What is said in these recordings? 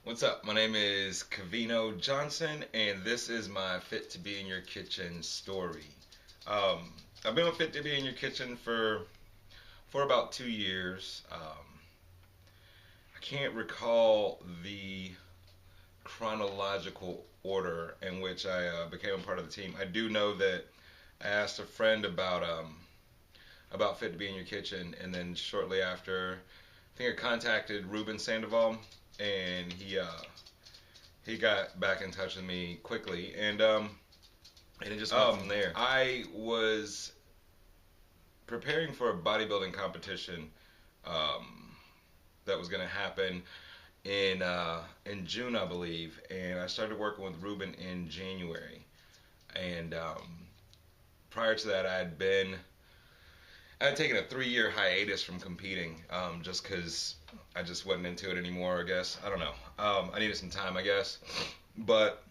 What's up? My name is Cavino Johnson, and this is my Fit to Be in Your Kitchen story. I've been with Fit to Be in Your Kitchen for about 2 years. I can't recall the chronological order in which I became a part of the team. I do know that I asked a friend about Fit to Be in Your Kitchen, and then shortly after, I think I contacted Ruben Sandoval, and he got back in touch with me quickly, and it just went from there. I was preparing for a bodybuilding competition um, that was going to happen in June, I believe, and I started working with Ruben in January. And prior to that, I had taken a 3 year hiatus from competing, just because I just wasn't into it anymore. I guess I don't know. I needed some time, I guess. But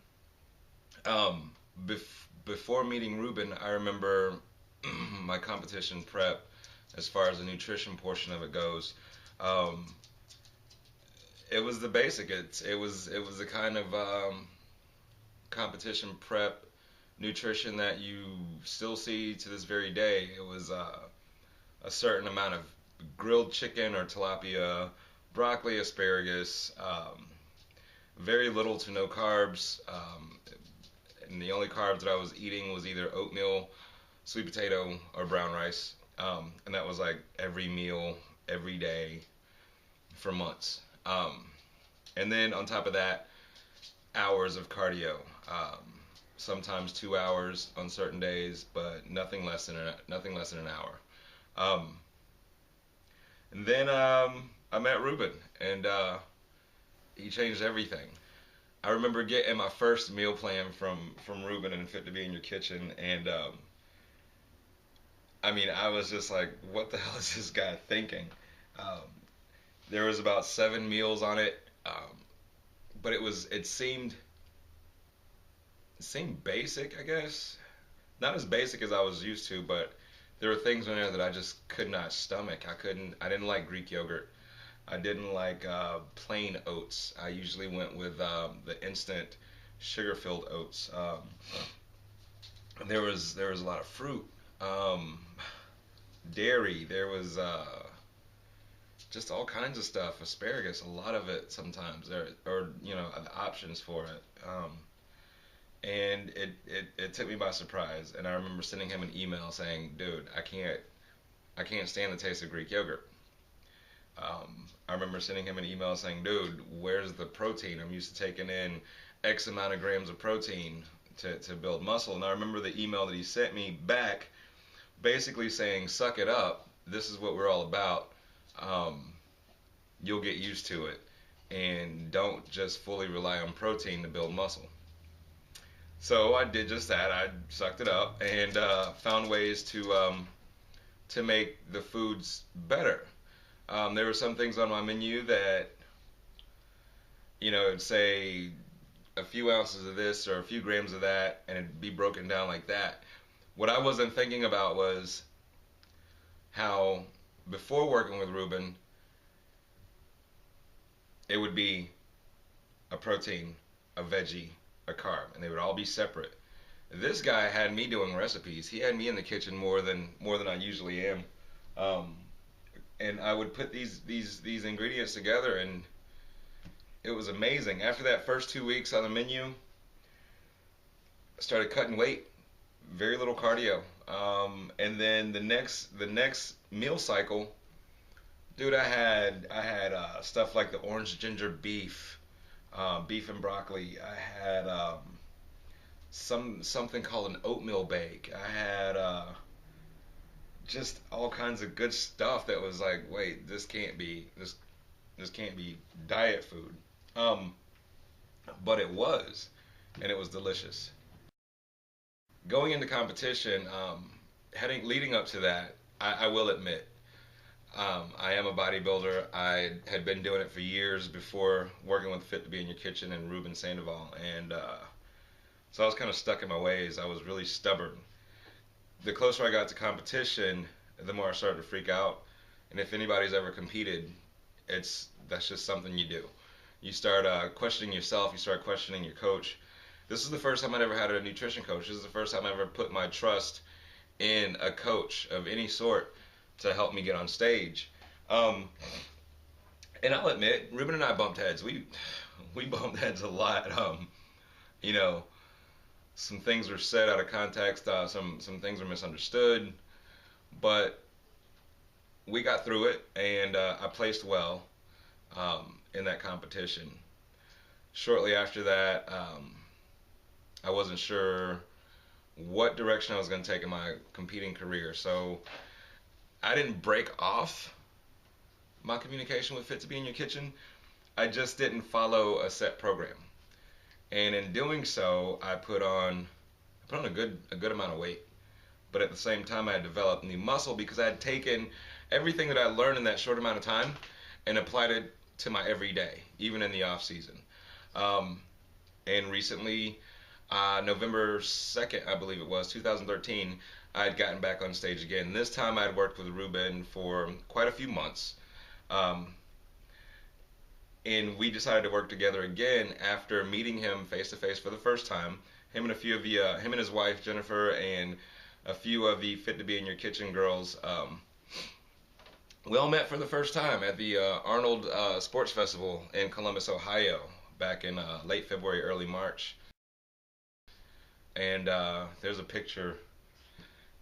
um, before meeting Ruben, I remember my competition prep, as far as the nutrition portion of it goes. Um, it was the basic. It was the kind of competition prep nutrition that you still see to this very day. It was a certain amount of grilled chicken or tilapia, broccoli, asparagus, very little to no carbs, and the only carbs that I was eating was either oatmeal, sweet potato, or brown rice, and that was like every meal, every day for months. And then on top of that, hours of cardio. Sometimes 2 hours on certain days, but nothing less than an hour. Um, and then I met Ruben, and he changed everything. I remember getting my first meal plan from Ruben and Fit to Be in Your Kitchen, and I mean, I was just like, what the hell is this guy thinking? Um, there was about 7 meals on it, but it seemed basic, I guess. Not as basic as I was used to, but there were things in there that I just could not stomach. I didn't like Greek yogurt. I didn't like plain oats. I usually went with the instant sugar-filled oats. There was a lot of fruit, um, dairy. There was just all kinds of stuff. Asparagus, a lot of it sometimes, or the options for it. And it took me by surprise. And I remember sending him an email saying, "Dude, I can't stand the taste of Greek yogurt." I remember sending him an email saying, "Dude, where's the protein? I'm used to taking in X amount of grams of protein to build muscle." And I remember the email that he sent me back, basically saying, "Suck it up. This is what we're all about. Um, you'll get used to it, and don't just fully rely on protein to build muscle." So I did just that. I sucked it up and found ways to make the foods better. There were some things on my menu that, it'd say a few ounces of this or a few grams of that, and it'd be broken down like that. What I wasn't thinking about was how, before working with Ruben, it would be a protein, a veggie, a carb, and they would all be separate. This guy had me doing recipes. He had me in the kitchen more than I usually am. Um, and I would put these ingredients together, and it was amazing. After that first 2 weeks on the menu, I started cutting weight, very little cardio, and then the next meal cycle, dude, I had stuff like the orange ginger beef, beef and broccoli. I had something called an oatmeal bake. I had just all kinds of good stuff that was like, wait, this can't be diet food. Um, but it was, and it was delicious. Going into competition, heading leading up to that, I will admit, I am a bodybuilder. I had been doing it for years before working with Fit to Be in Your Kitchen and Ruben Sandoval, and so I was kind of stuck in my ways. I was really stubborn. The closer I got to competition, the more I started to freak out. And if anybody's ever competed, that's just something you do. You start questioning yourself. You start questioning your coach. This is the first time I ever had a nutrition coach. This is the first time I ever put my trust in a coach of any sort to help me get on stage. Um, and I'll admit, Ruben and I bumped heads. We bumped heads a lot. You know, some things were said out of context. Some things were misunderstood, but we got through it, and I placed well in that competition. Shortly after that, I wasn't sure what direction I was going to take in my competing career, so I didn't break off my communication with Fit to Be in Your Kitchen. I just didn't follow a set program, and in doing so, I put on a good amount of weight. But at the same time, I had developed new muscle because I had taken everything that I learned in that short amount of time and applied it to my everyday, even in the off season. Um, and recently, November 2nd, I believe it was, 2013, I had gotten back on stage again. This time I had worked with Ruben for quite a few months. Um, and we decided to work together again after meeting him face to face for the first time. Him and his wife Jennifer and a few of the Fit to Be in Your Kitchen girls. We all met for the first time at the Arnold Sports Festival in Columbus, Ohio, back in late February, early March. And there's a picture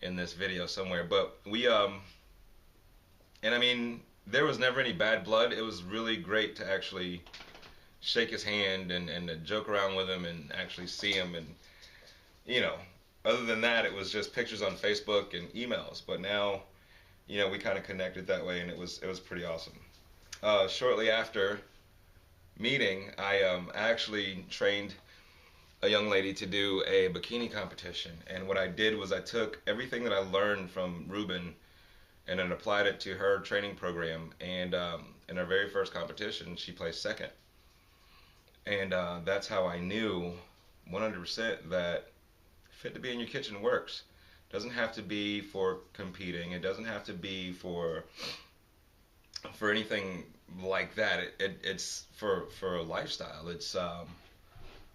in this video somewhere. But and I mean, there was never any bad blood. It was really great to actually shake his hand and to joke around with him and actually see him. And, you know, other than that, it was just pictures on Facebook and emails. But now, we kind of connected that way, and it was pretty awesome. Shortly after meeting, I actually trained a young lady to do a bikini competition. And what I did was I took everything that I learned from Ruben and then applied it to her training program. And in her very first competition, she placed second. And that's how I knew 100% that Fit to Be in Your Kitchen works. It doesn't have to be for competing. It doesn't have to be for anything like that. It's for a lifestyle. It's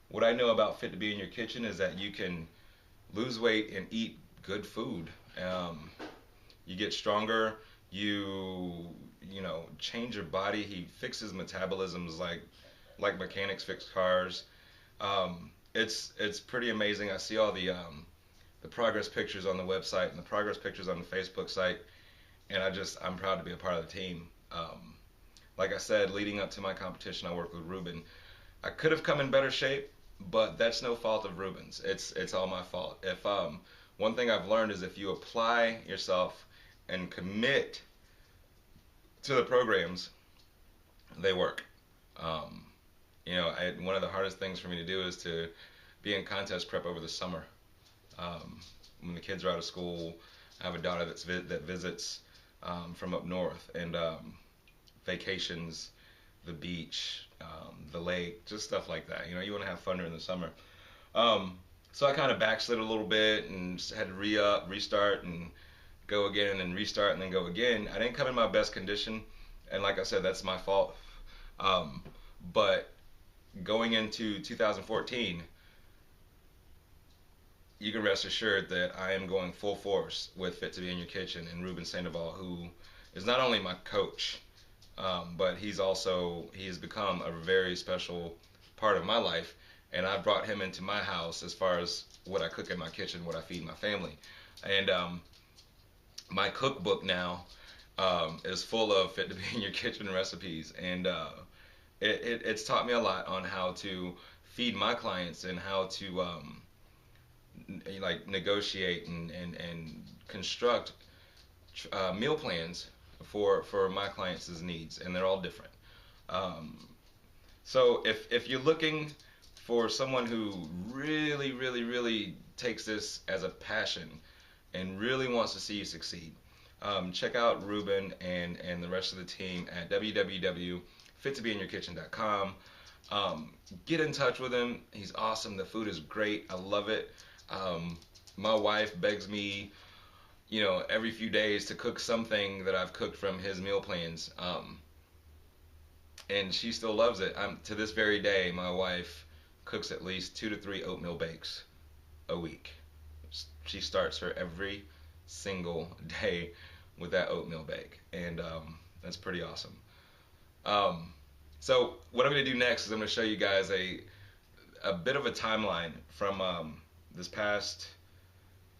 what I know about Fit to Be in Your Kitchen is that you can lose weight and eat good food. You get stronger. Change your body. He fixes metabolisms like mechanics fix cars. It's pretty amazing. I see all the progress pictures on the website and the progress pictures on the Facebook site, and I'm proud to be a part of the team. Like I said, leading up to my competition, I worked with Ruben. I could have come in better shape, but that's no fault of Ruben's. It's all my fault. If one thing I've learned is if you apply yourself and commit to the programs, they work. One of the hardest things for me to do is to be in contest prep over the summer. When the kids are out of school, I have a daughter that visits from up north, and vacations, the beach, the lake, just stuff like that. You want to have fun during the summer. So I kind of backslid a little bit and had to restart, and go again, and restart, and then go again. I didn't come in my best condition, and like I said, that's my fault. But going into 2014, you can rest assured that I am going full force with Fit to Be in Your Kitchen and Ruben Sandoval, who is not only my coach, but he has become a very special part of my life, and I've brought him into my house as far as what I cook in my kitchen, what I feed my family. And my cookbook now is full of Fit to Be in Your Kitchen recipes, and it's taught me a lot on how to feed my clients and how to negotiate and construct meal plans for my clients' needs, and they're all different. So if you're looking for someone who really, really, really takes this as a passion and really wants to see you succeed, check out Ruben and the rest of the team at www.fittobeinyourkitchen.com. Get in touch with him. He's awesome. The food is great. I love it. My wife begs me, every few days to cook something that I've cooked from his meal plans. And she still loves it. To this very day, my wife cooks at least 2 to 3 oatmeal bakes a week. She starts her every single day with that oatmeal bake, and that's pretty awesome. So what I'm going to do next is I'm going to show you guys a bit of a timeline from this past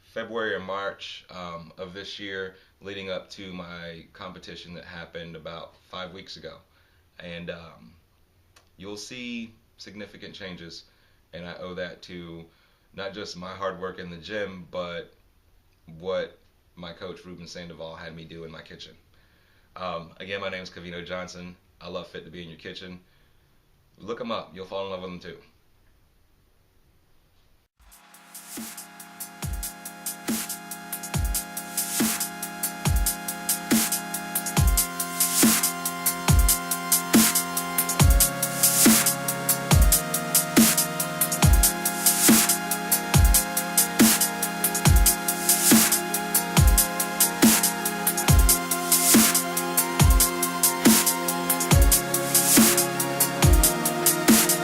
February or March of this year, leading up to my competition that happened about 5 weeks ago. And you'll see significant changes, and I owe that to not just my hard work in the gym, but what my coach Ruben Sandoval had me do in my kitchen. Again, my name is Covino Johnson. I love Fit to Be in Your Kitchen. Look them up. You'll fall in love with them too.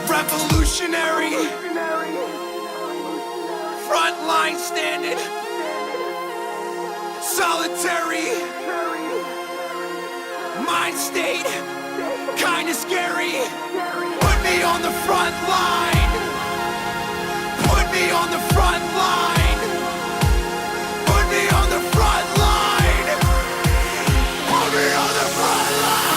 Revolutionary, front line standing, solitary, mind state, kinda scary. Put me on the front line, put me on the front line, put me on the front line, put me on the front line.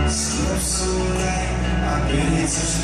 Slept so late, I've been here since